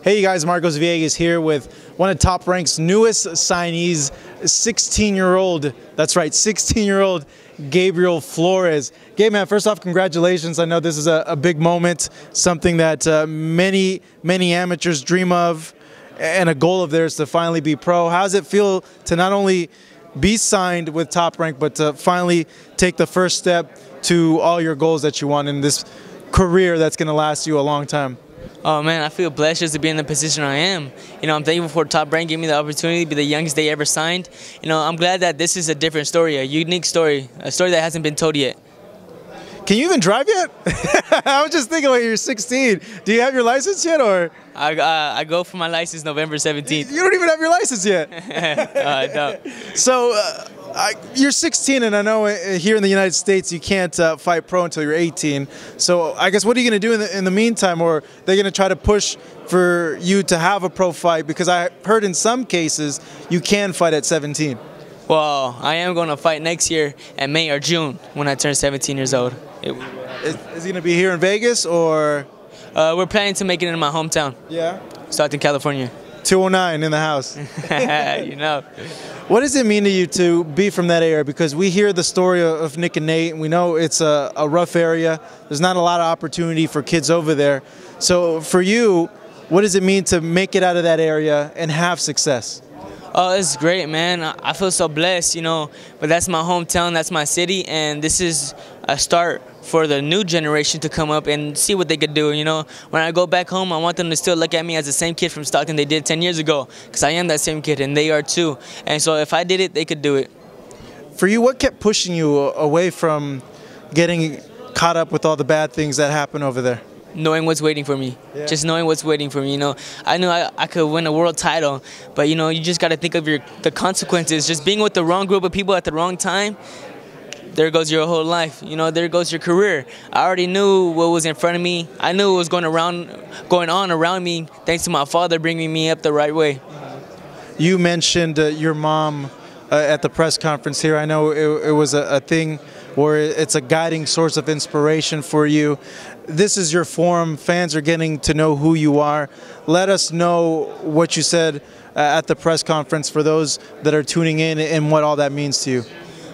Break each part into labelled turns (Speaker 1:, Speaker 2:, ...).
Speaker 1: Hey, you guys, Marcos Villegas here with one of Top Rank's newest signees, 16-year-old, that's right, 16-year-old Gabe Flores. Gabe, man, first off, congratulations. I know this is a big moment, something that many amateurs dream of, and a goal of theirs to finally be pro. How does it feel to not only be signed with Top Rank, but to finally take the first step to all your goals that you want in this career that's going to last you a long time?
Speaker 2: Oh man, I feel blessed just to be in the position I am. You know, I'm thankful for Top Rank giving me the opportunity to be the youngest they ever signed. You know, I'm glad that this is a different story, a unique story, a story that hasn't been told yet.
Speaker 1: Can you even drive yet? I was just thinking, you're 16. Do you have your license yet, or?
Speaker 2: I go for my license November 17th.
Speaker 1: You don't even have your license yet.
Speaker 2: No.
Speaker 1: So you're 16, and I know here in the United States you can't fight pro until you're 18. So I guess what are you going to do in the meantime, or they're going to try to push for you to have a pro fight? Because I heard in some cases you can fight at 17.
Speaker 2: Well, I am going to fight next year in May or June when I turn 17 years old.
Speaker 1: Is he going to be here in Vegas, or?
Speaker 2: We're planning to make it in my hometown.
Speaker 1: Yeah?
Speaker 2: Stockton, California.
Speaker 1: 209 in the house.
Speaker 2: You know.
Speaker 1: What does it mean to you to be from that area? Because we hear the story of Nick and Nate, and we know it's a rough area. There's not a lot of opportunity for kids over there. So for you, what does it mean to make it out of that area and have success?
Speaker 2: Oh, it's great, man. I feel so blessed, you know, but that's my hometown, that's my city, and this is a start for the new generation to come up and see what they could do, you know. When I go back home, I want them to still look at me as the same kid from Stockton they did 10 years ago, because I am that same kid, and they are too. And so if I did it, they could do it.
Speaker 1: For you, what kept pushing you away from getting caught up with all the bad things that happen over there?
Speaker 2: Knowing what's waiting for me. Yeah. Just knowing what's waiting for me, you know. I knew I could win a world title, but, you know, you just got to think of the consequences. Just being with the wrong group of people at the wrong time, there goes your whole life. You know, there goes your career. I already knew what was in front of me. I knew what was going on around me, thanks to my father bringing me up the right way.
Speaker 1: You mentioned your mom at the press conference here. I know it was a thing where it's a guiding source of inspiration for you. This is your forum. Fans are getting to know who you are. Let us know what you said at the press conference for those that are tuning in and what all that means to you.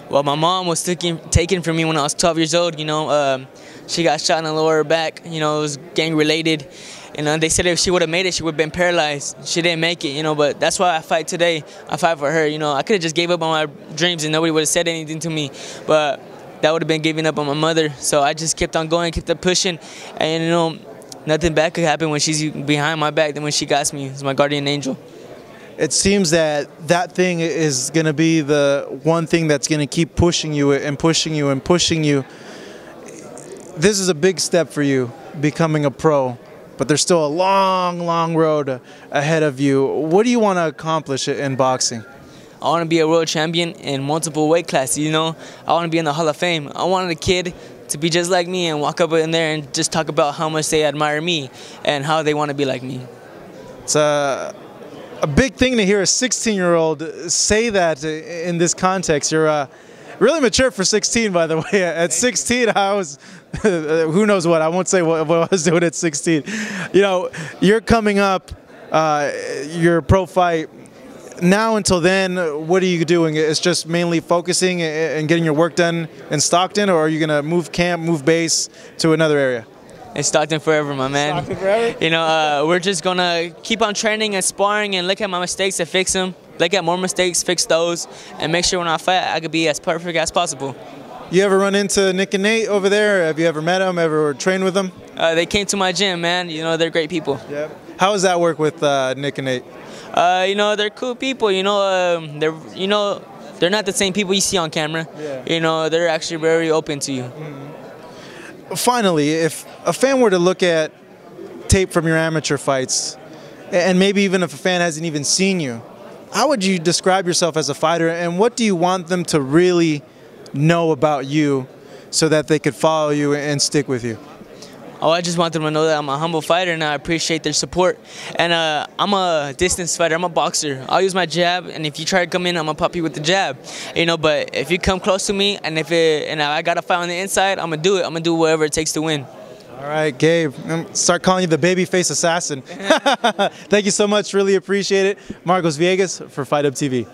Speaker 2: Well, my mom was taken from me when I was 12 years old. You know, she got shot in the lower back. You know, it was gang related. And they said if she would have made it, she would have been paralyzed. She didn't make it, you know, but that's why I fight today. I fight for her. You know, I could have just gave up on my dreams and nobody would have said anything to me. But that would have been giving up on my mother. So I just kept on going, kept on pushing. And, you know, nothing bad could happen when she's behind my back than when she got me. It's my guardian angel.
Speaker 1: It seems that thing is going to be the one thing that's going to keep pushing you and pushing you and pushing you. This is a big step for you, becoming a pro, but there's still a long road ahead of you. What do you want to accomplish in boxing?
Speaker 2: I want to be a world champion in multiple weight classes, you know. I want to be in the Hall of Fame. I wanted a kid to be just like me and walk up in there and just talk about how much they admire me and how they want to be like me.
Speaker 1: It's a big thing to hear a 16-year-old say that in this context. You're really mature for 16, by the way. At 16, I was, who knows what. I won't say what I was doing at 16. You know, you're coming up, your pro fight. Now until then, what are you doing? It's just mainly focusing and getting your work done in Stockton, or are you going to move camp, move base to another area?
Speaker 2: It's Stockton forever, my man.
Speaker 1: Stockton forever?
Speaker 2: You know, we're just going to keep on training and sparring and look at my mistakes and fix them. Look at more mistakes, fix those, and make sure when I fight, I could be as perfect as possible.
Speaker 1: You ever run into Nick and Nate over there? Have you ever met them, ever trained with them?
Speaker 2: They came to my gym, man. You know, they're great people.
Speaker 1: Yeah. How does that work with Nick and Nate?
Speaker 2: You know, they're cool people. You know, they're not the same people you see on camera. Yeah. You know, they're actually very open to you.
Speaker 1: Mm-hmm. Finally, if a fan were to look at tape from your amateur fights, and maybe even if a fan hasn't even seen you, how would you describe yourself as a fighter, and what do you want them to really know about you so that they could follow you and stick with you?
Speaker 2: Oh, I just want them to know that I'm a humble fighter and I appreciate their support. And I'm a distance fighter. I'm a boxer. I'll use my jab, and if you try to come in, I'm gonna pop you with the jab. You know, but if you come close to me and I gotta fight on the inside, I'm gonna do it. I'm gonna do whatever it takes to win.
Speaker 1: All All right, Gabe, start calling you the babyface assassin. Thank you so much. Really appreciate it. Marcos Villegas for Fight Up TV.